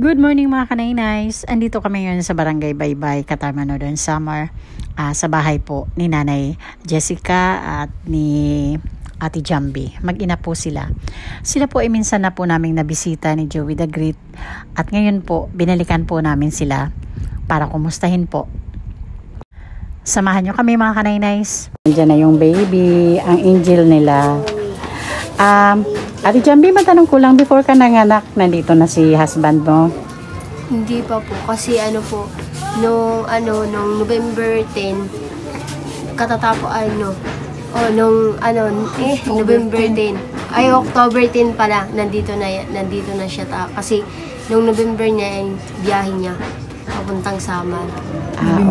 Good morning mga kanay-nays. Andito kami ngayon sa Barangay Baybay, Katarman Northern Samar, sa bahay po ni Nanay Jessica at ni Ate Jambi. Mag-ina po sila. Sila po ay minsan na po naming nabisita ni Joey the Great at ngayon po binalikan po namin sila para kumustahin po. Samahan nyo kami mga kanay-nays. Nandiyan na yung baby, ang angel nila. Ate Jambi, matanong ko lang, before ka nanganak, nandito na si husband mo? Hindi pa po, kasi nung November 10, November 10, October 10 pala, nandito na siya, kasi nung November niya, biyahe niya, papuntang Samar.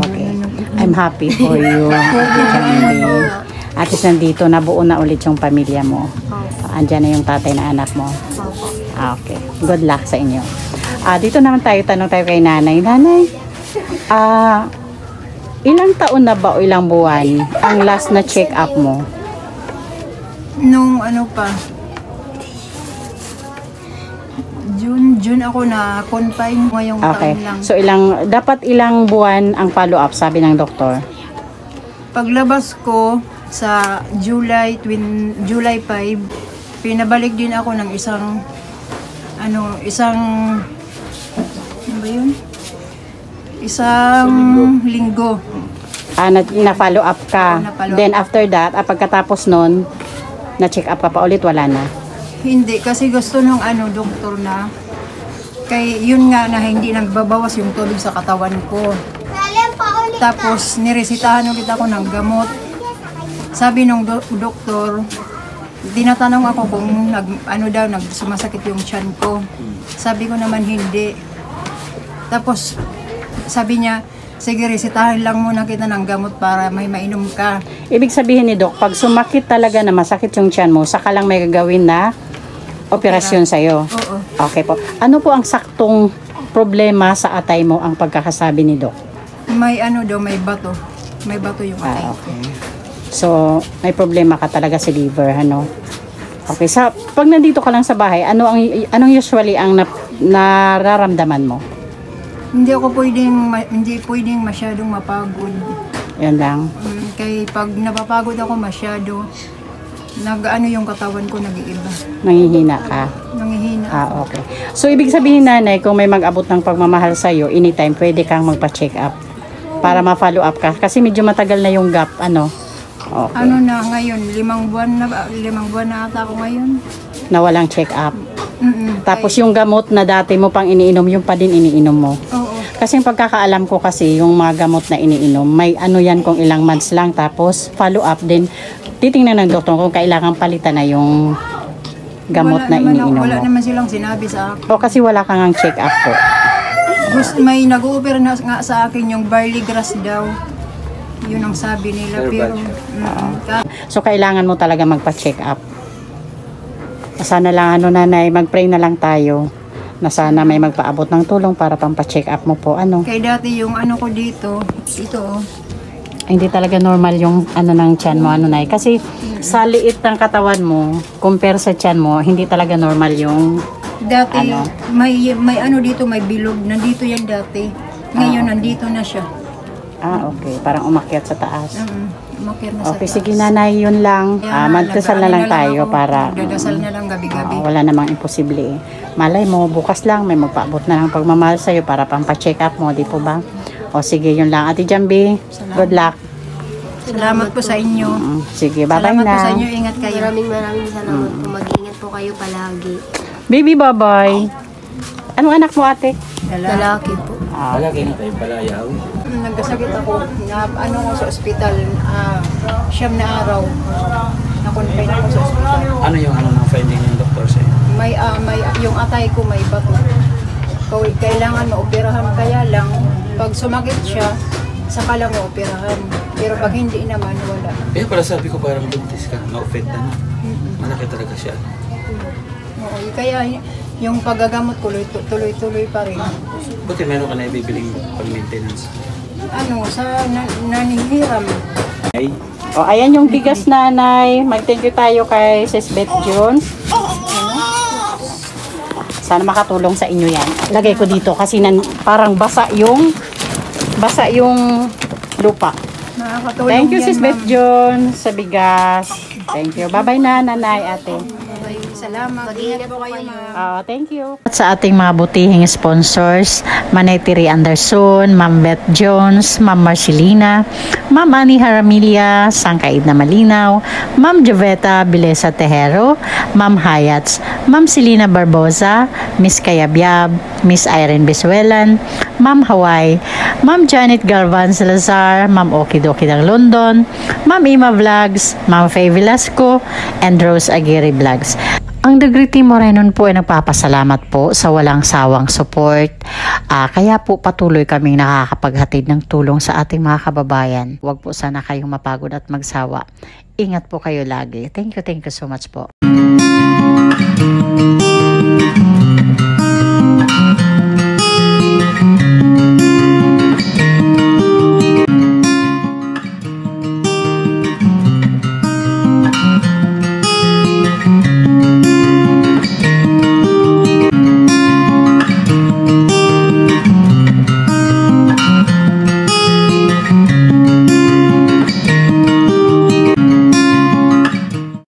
Okay. I'm happy for you, Ate Jambi. At least nandito, nabuo na ulit yung pamilya mo. Andyan na yung tatay na anak mo. Okay. Good luck sa inyo. Dito naman tanong tayo kay nanay. Nanay, ilang taon na ba o ilang buwan ang last na check-up mo? Nung June ako na confine ngayong taon lang. So dapat ilang buwan ang follow-up, sabi ng doktor? Paglabas ko sa July 5, pinabalik din ako ng isang linggo. Na-follow up ka. Then after that, pagkatapos nun, na-check up ka pa ulit, wala na? Hindi, kasi gusto nung doktor na, kay yun nga na hindi nagbabawas yung tubig sa katawan ko. Tapos niresitahan ulit ako ng gamot. Sabi nung doktor, tinatanong ako kung sumasakit yung tiyan ko. Sabi ko naman hindi. Tapos sabi niya, sige, resitahan lang muna kita ng gamot para may mainom ka. Ibig sabihin ni Doc, pag sumakit talaga na masakit yung tiyan mo, saka lang may gagawin na operasyon sa'yo? Oo. Okay po. Ano po ang saktong problema sa atay mo ang pagkakasabi ni Doc? May may bato. May bato yung atay. Okay. So, may problema ka talaga sa liver, Okay, pag nandito ka lang sa bahay, anong usually ang nararamdaman mo? Hindi pwedeng masyadong mapagod. Yan lang. Kaya pag napapagod ako masyado, yung katawan ko nag-iiba. Nangihina ka? Nangihina. Okay. So, ibig sabihin, nanay, kung may mag-abot ng pagmamahal sa'yo, anytime, pwede kang magpa-check up para ma-follow up ka. Kasi medyo matagal na yung gap, Okay. Ngayon, 5 buwan na ata ako ngayon. Na walang check up. Tapos yung gamot na dati mo pang iniinom, yung pa din iniinom mo. Oo. Kasi yung pagkakaalam ko kasi, yung mga gamot na iniinom, may yan kung ilang months lang, tapos follow up din. Titingnan ng doktor kung kailangan palitan na yung gamot na iniinom mo. Wala naman silang sinabi sa akin. Kasi wala kang ang check up po. May nag-o-opera na nga sa akin yung barley grass daw. Yun ang sabi nila, pero so kailangan mo talaga magpa-check up. Sana lang nanay, mag-pray na lang tayo na sana may magpaabot ng tulong para pampa-check up mo po. Kay dati yung ko dito, ito hindi talaga normal yung ng tiyan mo, nay. Kasi sa liit ng katawan mo, compare sa tiyan mo, hindi talaga normal yung dati may dito, may bilog, nandito yan dati. Ngayon nandito na siya. Okay. Parang umakyat sa taas. Umakyat na sa taas. Sige, nanay, yun lang. Magdasal na lang tayo para magdadasal na lang gabi-gabi. wala namang imposible. Malay mo, bukas lang may magpaabot na ng pagmamahal sa'yo para pampa-check up mo, di po ba? Sige, yun lang. Ate Jambi, good luck. Salamat po sa inyo. Sige, bye-bye na. Salamat po sa inyo. Ingat kayo. Maraming salamat po. Mag-ingat po kayo palagi. Baby, bye-bye. Anong anak mo, ate? Lalaki po. Palagi na tayo palayaw. Nagkasakit ako. Ako sa ospital. 9 na araw. Na-confine ako sa ospital. Ano yung ng finding ng doktor sa'yo? Yung atay ko may bato. Kailangan maoperahan, kaya lang pag sumakit siya, saka lang maoperahan. Pero pag hindi naman, wala. Pala sabi ko parang buntis ka. Na-offend na. Malaki talaga siya. Oo, kaya yung paggagamot ko tuloy-tuloy pa rin. Buti meron ka na ibibiling pag-maintenance. Nanihiram. Ayan yung bigas, nanay. Mag-thank you tayo kay Sis Beth Jones. Sana makatulong sa inyo yan. Lagay ko dito kasi parang basa yung lupa. Nakakatulong Thank you, yan, Sis ma'am. Beth John, sa bigas. Thank you. Bye-bye na, nanay, ate. Salamat. Ingat po kayo, ma'am. Thank you. At sa ating mga butihing sponsors, Manay Tiri Anderson, Ma'am Beth Jones, Ma'am Marcelina, Ma'am Annie Haramilia, Sangkaid na Malinaw, Ma'am Joveta Bilesa Tejero, Ma'am Hayats, Ma'am Selena Barboza, Miss Kayabyab, Miss Irene Bisuelan, Ma'am Hawaii, Ma'am Janet Galvan Salazar, Ma'am Okidoki ng London, Ma'am Ima Vlogs, Ma'am Faye Velasco, and Rose Aguirre Vlogs. Ang Degree Team Morenon po ay nagpapasalamat po sa walang sawang support. Kaya po patuloy kaming nakakapaghatid ng tulong sa ating mga kababayan. Huwag po sana kayong mapagod at magsawa. Ingat po kayo lagi. Thank you so much po.